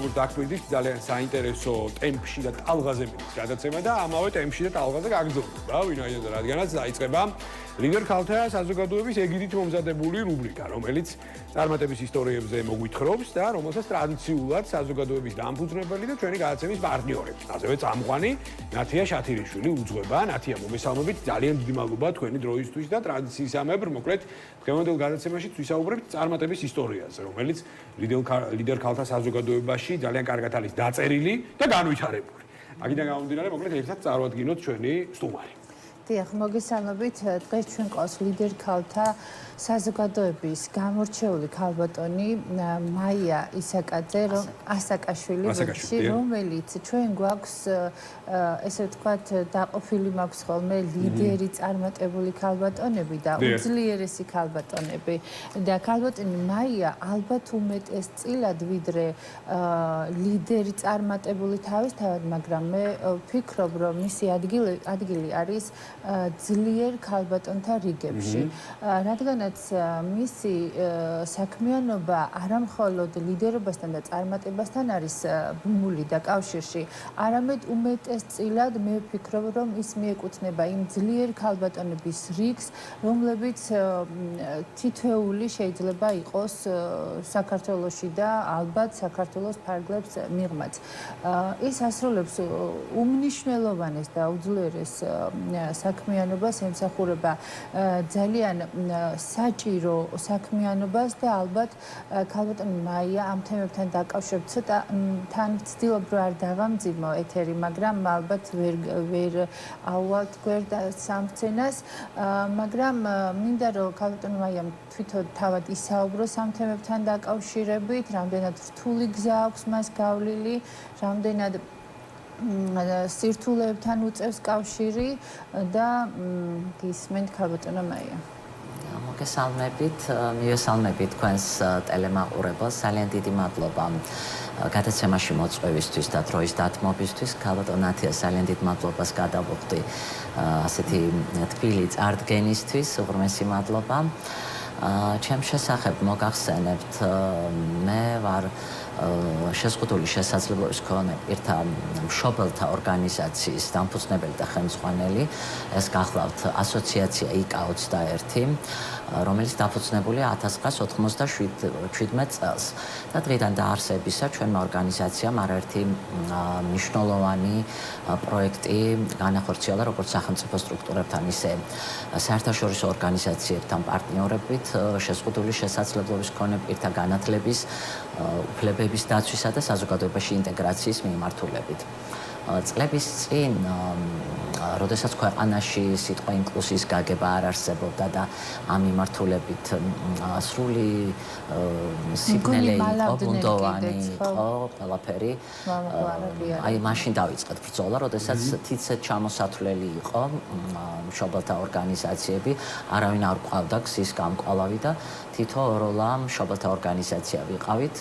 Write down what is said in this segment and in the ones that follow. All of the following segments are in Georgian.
როგორც დაგვირდით, ძალიან საინტერესო ტემპში და ტალღაზე მიდის გადაცემა და ამავე ტემპში და ტალღაზე გაგრძელდება, ვინაიდან რადგანაც დაიწყება ლიდერ ქალთა საზოგადოების ეგიდით მომზადებული რუბრიკა, რომელიც წარმატების ისტორიებზე მოგვითხრობს და რომელსაც ტრადიციულად საზოგადოების დამფუძნებელი და ჩვენი გადაცემის პარტნიორები, ასევე წამყვანი ნათია შათირიშვილი უძღვება. ნათია, მოგესალმებით, ძალიან დიდი მადლობა თქვენი დროისთვის და ტრადიციისამებრ, მოკლედ დღევანდელ გადაცემაში ვისაუბრებთ წარმატების ისტორიაზე, რომელიც ლიდერ ქალთა საზოგადოებაში ძალიან კარგად არის დაწერილი და განვითარებული. აქედან გამომდინარე, მოკლედ ერთად წარვადგინოთ ჩვენი სტუმარი. დიახ, მოგესალმებით. დღეს ჩვენ ყავს ლიდერ ქალთა საზოგადოების გამორჩეული ქალბატონი მაია ასაკაშვილი, რომელიც ჩვენ გვაქვს ესე ვთქვათ, დაყოფილი მაქვს ხოლმე ლიდერი წარმატებული ქალბატონები და უძლიერესი ქალბატონები. და ქალბატონი მაია ალბათ უმეტესწილად ვიდრე ლიდერი წარმატებული თავისთავად, მაგრამ მე ვფიქრობ, რომ მისი ადგილი არის ძლიერ ქალბატონთა რიგებში. რადგანაც მისი საქმიანობა არამხოლოდ ლიდერობასთან და წარმატებასთან არის ბმული და კავშირში, არამედ უმეტესწილად მე ვფიქრობ, რომ ის მიეკუთვნება იმ ძლიერ ქალბატონების რიგს, რომლებიც თითოეული შეიძლება იყოს საქართველოში და ალბათ საქართველოს ფარგლებს მიღმაც. ის ასრულებს უმნიშვნელოვანეს და უძლიერეს საქმიანობას, ემსახურება ძალიან საჭირო საქმიანობას და ალბათ ქალბატონი მაია ამ თემებთან დაკავშირებით ცოტა თან ვცდილობ რომ არ დავამძიმო ეთერი, მაგრამ ალბათ ვერ აუვალთ გვერდ სამცენას, მაგრამ მინდა რომ ქალბატონი მაიამ თვითონ თავად ისაუბროს ამ თემებთან დაკავშირებით, რამდენად რთული გზა აქვს მას გავლილი, რამდენად სირთულეებთან უწევს კავშირი და გისმენთ ქალბატონო მაია. მოგესალმებით, მივესალმებით თქვენს ტელემაყურებელს. ძალიან დიდი მადლობა გადაცემაში მოწვევისთვის და დროის დათმობისთვის. ქალბატონ ნათიას ძალიან დიდ მადლობას გადავუხდი ასეთი თბილი წარდგენისთვის. უღრმესი მადლობა. ჩემ შესახებ მოგახსენებთ, მე ვარ შეზღუდული შესაძლებლობის მქონე პირთა მშობელთა ორგანიზაციის დამფუძნებელი და ხელმძღვანელი. ეს გახლავთ ასოციაცია IK21, რომელიც დაფუძნებულია 1997 წელს. და დღიდან დაარსებისა ჩვენმა ორგანიზაციამ არაერთი მნიშვნელოვანი პროექტი განახორციელა როგორც სახელმწიფო სტრუქტურებთან, ისე საერთაშორისო ორგანიზაციებთან პარტნიორობით შეზღუდული შესაძლებლობის მქონე პირთა განათლების, უფლებების დაცვისა და საზოგადოებაში ინტეგრაციის მიმართულებით. წლების წინ, როდესაც ქვეყანაში სიტყვა ინკლუსიის გაგება არ არსებობდა და ამ მიმართულებით სრული სიგნალი იყო, ბუნდოვანი იყო ყველაფერი. აი მაშინ დავიწყეთ ბრძოლა, როდესაც თითქოს ჩამოსათვლელი იყო მშობელთა ორგანიზაციები, არავინ არ ყავდა გზის გამკვალავი და თითო როლა მშობელთა ორგანიზაცია ვიყავით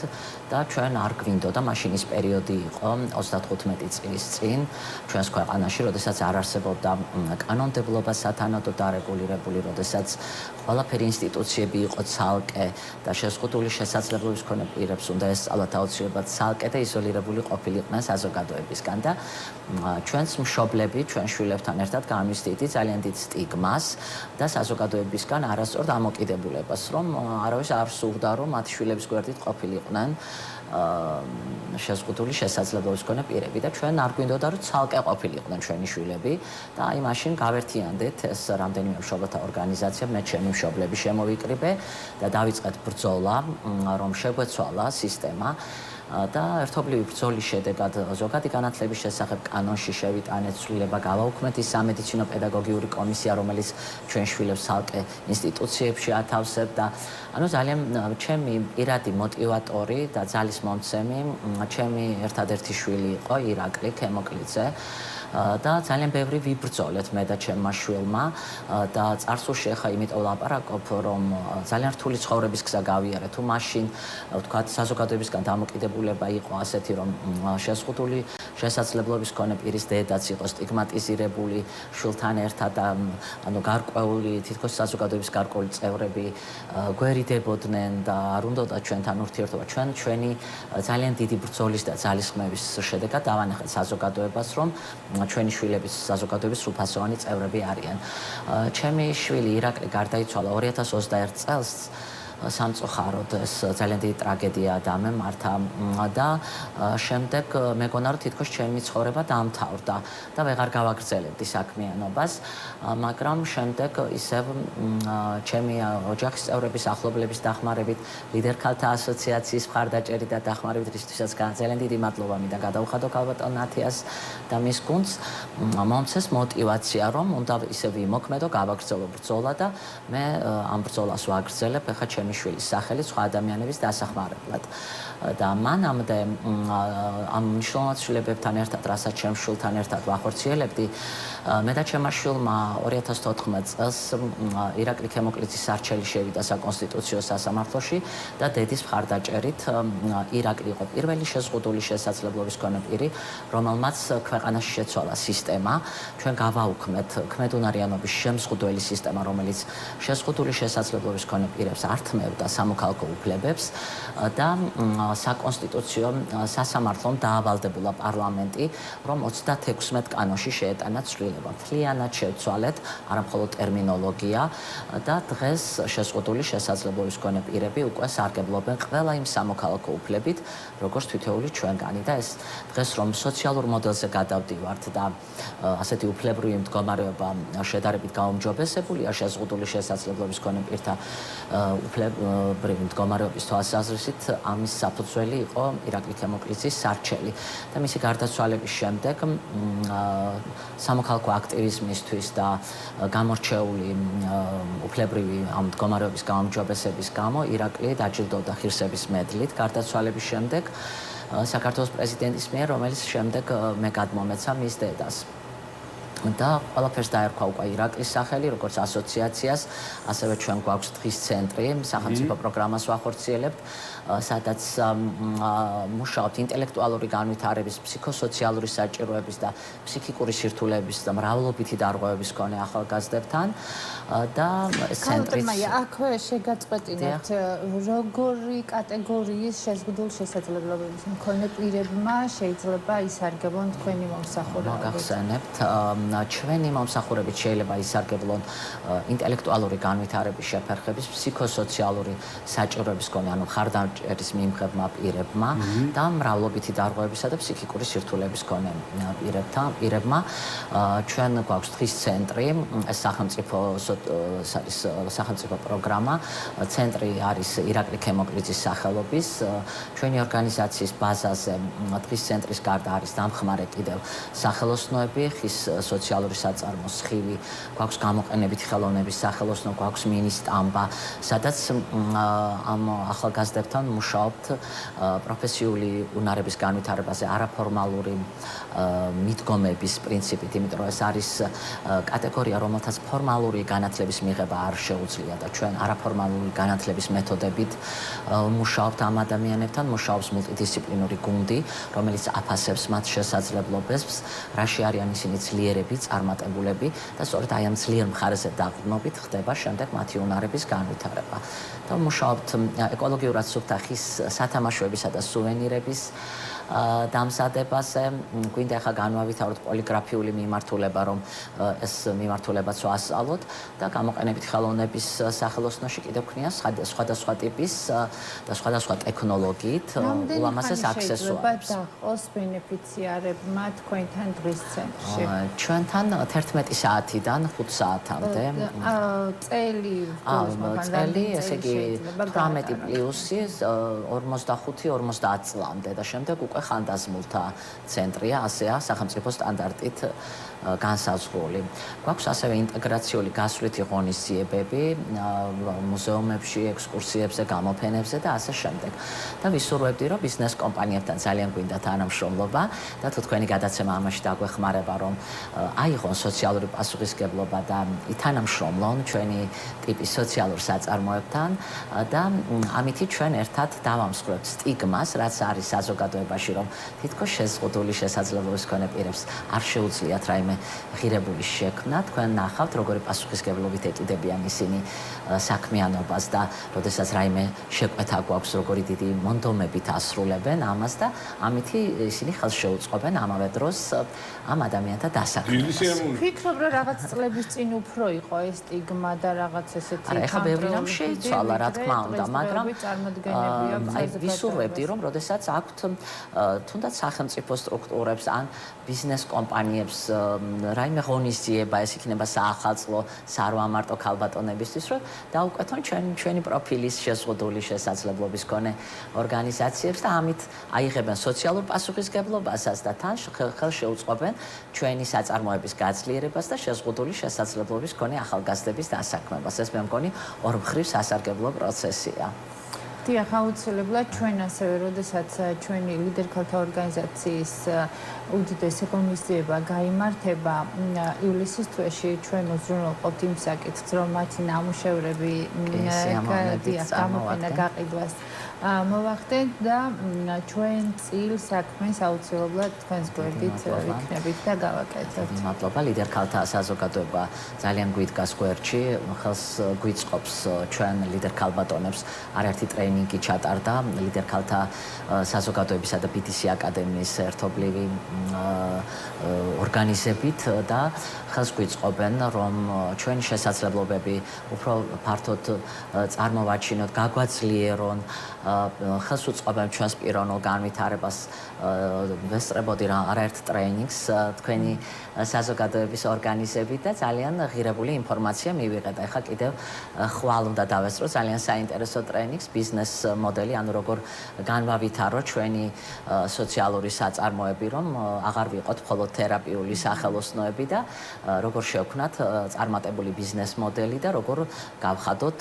და ჩვენ არ გვინდოდა, მაშინ ის პერიოდი იყო 35 წლის წინ ჩვენს ქვეყანაში, როდესაც არ არსებობდა კანონმდებლობა სათანადო დარეგულირებული, როდესაც ყველაფერი ინსტიტუციები იყო ცალკე და შეზღუდული შესაძლებლობის მქონე პირებს უნდა ესწავლათ აუცილებლად ცალკე და იზოლირებული ყოფილიყვნენ საზოგადოებისგან და ჩვენს მშობლები, ჩვენ შვილებთან ერთად გამივსდიდი ძალიან დიდ სტიგმას და საზოგადოებისგან არასწორ დამოკიდებულებას, რომ არავის არ სურდა, რომ მათ შვილების გვერდით ყოფილიყვნენ შეზღუდული შესაძლებლობის მქონე პირები და ჩვენ არ გვინდოდა, რომ ცალკე ყოფილიყვნენ ჩვენი შვილები და აი მაშინ გავერთიანდეთ ეს რამდენიმე მშობელთა ორგანიზაცია, მე ჩემი მშობლები შემოვიკრიბე და დავიწყეთ ბრძოლა, რომ შეგვეცვალა სისტემა და ერთობლივი ბრძოლის შედეგად ზოგადი განათლების შესახებ კანონში შევიტანეთ ცვლილება, გავაუქმეთ ის სამედიცინო პედაგოგიური კომისია, რომელიც ჩვენ შვილებს ცალკე ინსტიტუციებში ათავსებდა. ანუ ძალიან ჩემი პირადი მოტივატორი და ძალის მომცემი ჩემი ერთადერთი შვილი იყო ირაკლი ქემოკლიძე. და ძალიან ბევრი ვიბრძოლეთ მე და ჩემმა შვილმა და წარსულში ახლა იმიტომ ლაპარაკობ, რომ ძალიან რთული ცხოვრების გზა გავიარეთ. თუ მაშინ ვთქვათ საზოგადოებისგან დამოკიდებულება დაწესებულება იყო ასეთი, რომ შეზღუდული შესაძლებლობის მქონე პირის დედაც იყო სტიგმატიზირებული შვილთან ერთად და ანუ გარკვეული თითქოს საზოგადოების გარკვეული წევრები გვერიდებოდნენ და არ უნდოდა ჩვენთან ურთიერთობა. ჩვენი ძალიან დიდი ბრძოლის და ძალისხმევის შედეგად დავანახეთ საზოგადოებას, რომ ჩვენი შვილების საზოგადოების სრულფასოვანი წევრები არიან. ჩემი შვილი ირაკლი გარდაიცვალა 2021 წელს სამწუხაროდ ეს ძალიან დიდი ტრაგედია დამემართა და შემდეგ მეგონა რომ თითქოს ჩემი ცხოვრება დაამთავრდა და ვეღარ გავაგრძელებდი საქმიანობას, მაგრამ შემდეგ ისევ ჩემი ოჯახის წევრების ახლობლების დახმარებით, ლიდერ ქალთა ასოციაციის მხარდაჭერით და დახმარებით, რისთვისაც ძალიან დიდი მადლობა მინდა გადავხადო ქალბატონ ნათიას და მის გუნდს, მომცეს мотиваცია, რომ უნდა ისევ ვიმოქმედო, გავაგრძელო ბრძოლა და მე ამ ბრძოლას ვაგრძელებ ახლა ჩემი შვილის სახელით სხვა ადამიანების დასახმარებლად. და მანამდე ამ მნიშვნელოვან ცვლილებებთან ერთად, რასაც ჩემ შვილთან ერთად ვახორციელებდი, მე და ჩემმა შვილმა 2014 წელს ირაკლი ქემოკლიძის სარჩელი შევიდა საკონსტიტუციო სასამართლოში და დედის მხარდაჭერით ირაკლი იყო პირველი შეზღუდული შესაძლებლობის მქონე პირი, რომელმაც ქვეყანაში შეცვალა სისტემა. ჩვენ გავაუქმეთ ქმედუნარიანობის შემზღუდველი სისტემა, რომელიც შეზღუდული შესაძლებლობის მქონე პირებს ართმევდა სამოქალაქო უფლებებს და საკონსტიტუციო სასამართლომ დაავალდებულა პარლამენტი, რომ 36 კანონში შეეტანა ცვლილება. მთლიანად შევცვალეთ არამხოლოდ ტერმინოლოგია და დღეს შეზღუდული შესაძლებლობის მქონე პირები უკვე სარგებლობენ ყველა იმ სამოქალაქო უფლებით, როგორც თითოეული ჩვენგანი და ეს დღეს რომ სოციალურ მოდელზე გადავდივართ და ასეთი უფლებრივი მდგომარეობა შედარებით გაუმჯობესებულია შეზღუდული შესაძლებლობის მქონე პირთა უფლებრივი მდგომარეობის თვალსაზრისით, ამის საფუძველი იყო ირაკლი ქემოკლიძის სარჩელი და მისი გარდაცვალების შემდეგ სამოქალაქო აქტივიზმისთვის და გამორჩეული უფლებრივი ამ მდგომარეობის გაუმჯობესების გამო ირაკლი დაჯილდოვდა ღირსების მედლით გარდაცვალების შემდეგ საქართველოს პრეზიდენტის მიერ, რომელიც შემდეგ მე გადმომეცა მის დედას. და ყველაფერს დაერქვა უკვე ირაკლის სახელი, როგორც ასოციაციას, ასევე ჩვენ გვაქვს დღის ცენტრი, სახელმწიფო პროგრამას ვახორციელებთ, სადაც მუშაობთ ინტელექტუალური განვითარების, ფსიქოსოციალური საჭიროების და ფსიქიკური სირთულეების და მრავლობითი დარღვევების მქონე ახალგაზრდებთან და ეს ცენტრი აქვე შეგაწყვეტინებთ, როგორი კატეგორიის შეზღუდულ შესაძლებლობების მქონე პირებმა შეიძლება ისარგებლონ თქვენი მომსახურებით? მოგახსენებთ, ჩვენი მომსახურებით შეიძლება ისარგებლონ ინტელექტუალური განვითარების შეფერხების, ფსიქოსოციალური საჭიროების მქონე, ანუ მხარდამჭერის მიმღებმა პირებმა და მრავლობითი დარღვევებისა და ფსიქიკური სირთულეების მქონე პირებმა. ჩვენ გვაქვს დღის ცენტრი, ეს სახელმწიფო პროგრამა, ცენტრი არის ირაკლი ქემოკლიძის სახელობის. ჩვენი ორგანიზაციის ბაზაზე დღის ცენტრის გარდა არის დამხმარე კიდევ სახელოსნოები, ხის სოციალური საწარმოს ხივი, გვაქვს გამოყენებითი ხელოვნების სახელოსნო, გვაქვს მინისტამბა, სადაც ამ ახალგაზრდებთან მუშაობთ პროფესიული უნარების განვითარებაზე, არაფორმალური მიდგომების პრინციპით, იმიტომ რომ ეს არის კატეგორია, რომელთაც ფორმალური განათლების მიღება არ შეუძლია და ჩვენ არაფორმალური განათლების მეთოდებით მუშაობთ ამ ადამიანებთან, მუშაობს მულტიდისციპლინური გუნდი, რომელიც აფასებს მათ შესაძლებლობებს, რაში არიან ისინი ძლიერები, წარმატებულები და სწორედ აი ამ ძლიერ მხარეზე დაყრდნობით ხდება შემდეგ მათი უნარების განვითარება. და მუშაობთ ეკოლოგიურად სუფთა ხის სათამაშოებისა და სუვენირების დამზადებაზე. გვინდა ახლა განვავითაროთ პოლიგრაფიული მიმართულება, რომ ეს მიმართულებაც ვასწავლოთ და გამოყენებითი ხელოვნების სახელოსნოში კიდევ გვქნია სხვადასხვა ტიპის და სხვადასხვა ტექნოლოგიით ულამაზეს აქსესუარებს. დაყოს ბენეფიციარებმა თქვენთან დღის ცენტრში? ჩვენთან 11 საათიდან 5 საათამდე. წელი, ესე იგი 18 პლუსი 45-50 წლამდე და შემდეგ უკვე ხანდაზმულთა ცენტრია, ასეა სახელმწიფო სტანდარტით განსაზღვრული. გვაქვს ასევე ინტეგრაციული გასვლითი ღონისძიებები მუზეუმებში, ექსკურსიებზე, გამოფენებზე და ასე შემდეგ. და ვისურვებდი, რომ ბიზნეს კომპანიებთან ძალიან გვინდა თანამშრომლობა და თუ თქვენი გადაცემა ამაში დაგვეხმარება, რომ აიღონ სოციალური პასუხისმგებლობა და ითანამშრომლონ ჩვენი ტიპის სოციალურ საწარმოებთან და ამითი ჩვენ ერთად დავამსხვრევთ სტიგმას, რაც არის საზოგადოებაში, რომ თითქოს შეზღუდული შესაძლებლობის მქონე პირებს არ შეუძლიათ რაიმე ღირებული შექმნა. თქვენ ნახავთ, როგორი პასუხისმგებლობით ეკიდებიან ისინი საქმიანობას და როდესაც რაიმე შეკვეთა გვაქვს, როგორი დიდი მონდომებით ასრულებენ ამას და ამითი ისინი ხელს შეუწყობენ ამავე დროს ამ ადამიანთა დასაქმებას. ვფიქრობ, რომ რაღაც წლების წინ უფრო იყო ეს სტიგმა და რაღაც ესეთი არა, ეხლა ბევრი რამ შეიცვალა, რა თქმა უნდა, მაგრამ აი ვისურვებდი, რომ როდესაც აქვთ თუნდაც სახელმწიფო სტრუქტურებს ან ბიზნეს კომპანიებს რაიმე ღონისძიება, ეს იქნება საახალწლო, სარვამარტო ქალბატონებისთვის, რომ დაუკვეთონ ჩვენი პროფილის შეზღუდული შესაძლებლობის მქონე ორგანიზაციებს და ამით აიღებენ სოციალურ პასუხისმგებლობასაც და თან ხელს შეუწყობენ ჩვენი საწარმოების გაძლიერებას და შეზღუდული შესაძლებლობის მქონე ახალგაზრდების დასაქმებას. ეს მე მგონი ორმხრივ სასარგებლო პროცესია. დიახ, აუცილებლად ჩვენ ასევე, როდესაც ჩვენი ლიდერ ქალთა ორგანიზაციის უდიდესი ღონისძიება გაიმართება ივლისის თვეში, ჩვენ უზრუნველყოფთ იმ საკითხს, რომ მათი ნამუშევრები გამოფენა გაყიდვას მოვახდენთ და ჩვენ წილ საქმეს აუცილებლად თქვენს გვერდით ვიქნებით და გავაკეთებთ. მადლობა, ლიდერ ქალთა საზოგადოება ძალიან გვიდგას გვერდში, ხელს გვიწყობს ჩვენ ლიდერ ქალბატონებს არაერთი ტრეინინგი ჩატარდა ლიდერ ქალთა საზოგადოებისა და BTC აკადემიის ერთობლივი ორგანიზებით და ხელს გვიწყობენ, რომ ჩვენი შესაძლებლობები უფრო ფართოდ წარმოვაჩინოთ, გაგვაძლიერონ, ხელს უწყობენ ჩვენს პიროვნულ განვითარებას. ვესწრებოდი არაერთ ტრეინინგს თქვენი საზოგადოების ორგანიზებით და ძალიან ღირებული ინფორმაცია მივიღეთ. ახლა კიდევ ხვალ უნდა დავესწრო ძალიან საინტერესო ტრეინინგს, ბიზნეს მოდელი, ანუ როგორ განვავითაროთ ჩვენი სოციალური საწარმოები, რომ აღარ ვიყოთ მხოლოდ თერაპიული სახელოსნოები და როგორ შევქმნათ წარმატებული ბიზნეს მოდელი და როგორ გავხადოთ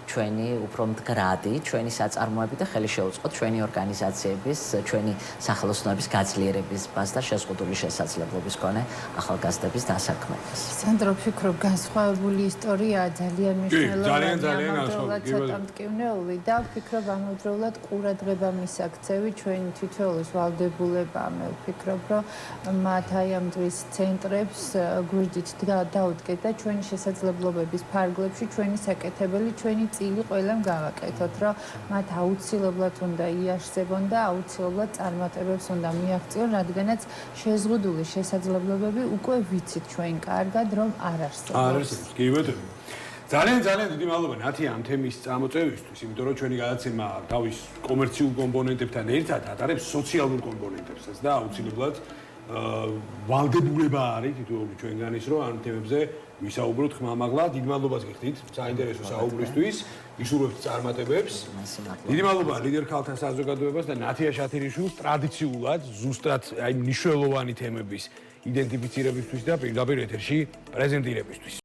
ჩვენი უფრო მდგრადი, ჩვენი საწარმოები და ხელი შეუწყოთ ჩვენი ორგანიზაციების, ჩვენი სახელოსნოების გაძლიერებას და შეზღუდული შესაძლებლობის მქონე ახალგაზრდების დასაქმებას. სანდრო, ვფიქრობ, განსხვავებული ისტორიაა, ძალიან მნიშვნელოვანი, ამავდროულად ცოტა მტკივნეული და ვფიქრობ, ამავდროულად ყურადღება მისაქცევი ჩვენი თითოეულის ვალდებულება. მე ვფიქრობ, რომ მათ აი ამ დღის ცენტრებს გვერდით დაუდგეთ და ჩვენი შესაძლებლობების ფარგლებში ჩვენი საკეთებელი, ჩვენი წილი ყველამ გავაკეთოთ, რომ მათ აუცილებლად უნდა იარსებონ და აუცილებლად წარმატებებს უნდა მიაღწიონ, რადგანაც შეზღუდული შესაძლებლობები უკვე ვიცით ჩვენ კარგად, რომ არ არსებობს. არ არსებობს, კი ბატონო. ძალიან დიდი მადლობა ნათია ამ თემის წამოწევისთვის, იმიტომ რომ ჩვენი გადაცემა თავის კომერციულ კომპონენტებთან ერთად ატარებს სოციალურ კომპონენტებსაც და აუცილებლად ვალდებულება არის თითოეული ჩვენგანის, რომ ამ თემებზე ვისაუბროთ ხმამაღლა. დიდ მადლობას გიხდით საინტერესო საუბრისთვის, ვისურვებთ წარმატებებს. დიდი მადლობა ლიდერ ქალთა საზოგადოებას და ნათია შათირიშვილს ტრადიციულად ზუსტად აი მნიშვნელოვანი თემების იდენტიფიცირებისთვის და პირდაპირ ეთერში პრეზენტირებისთვის.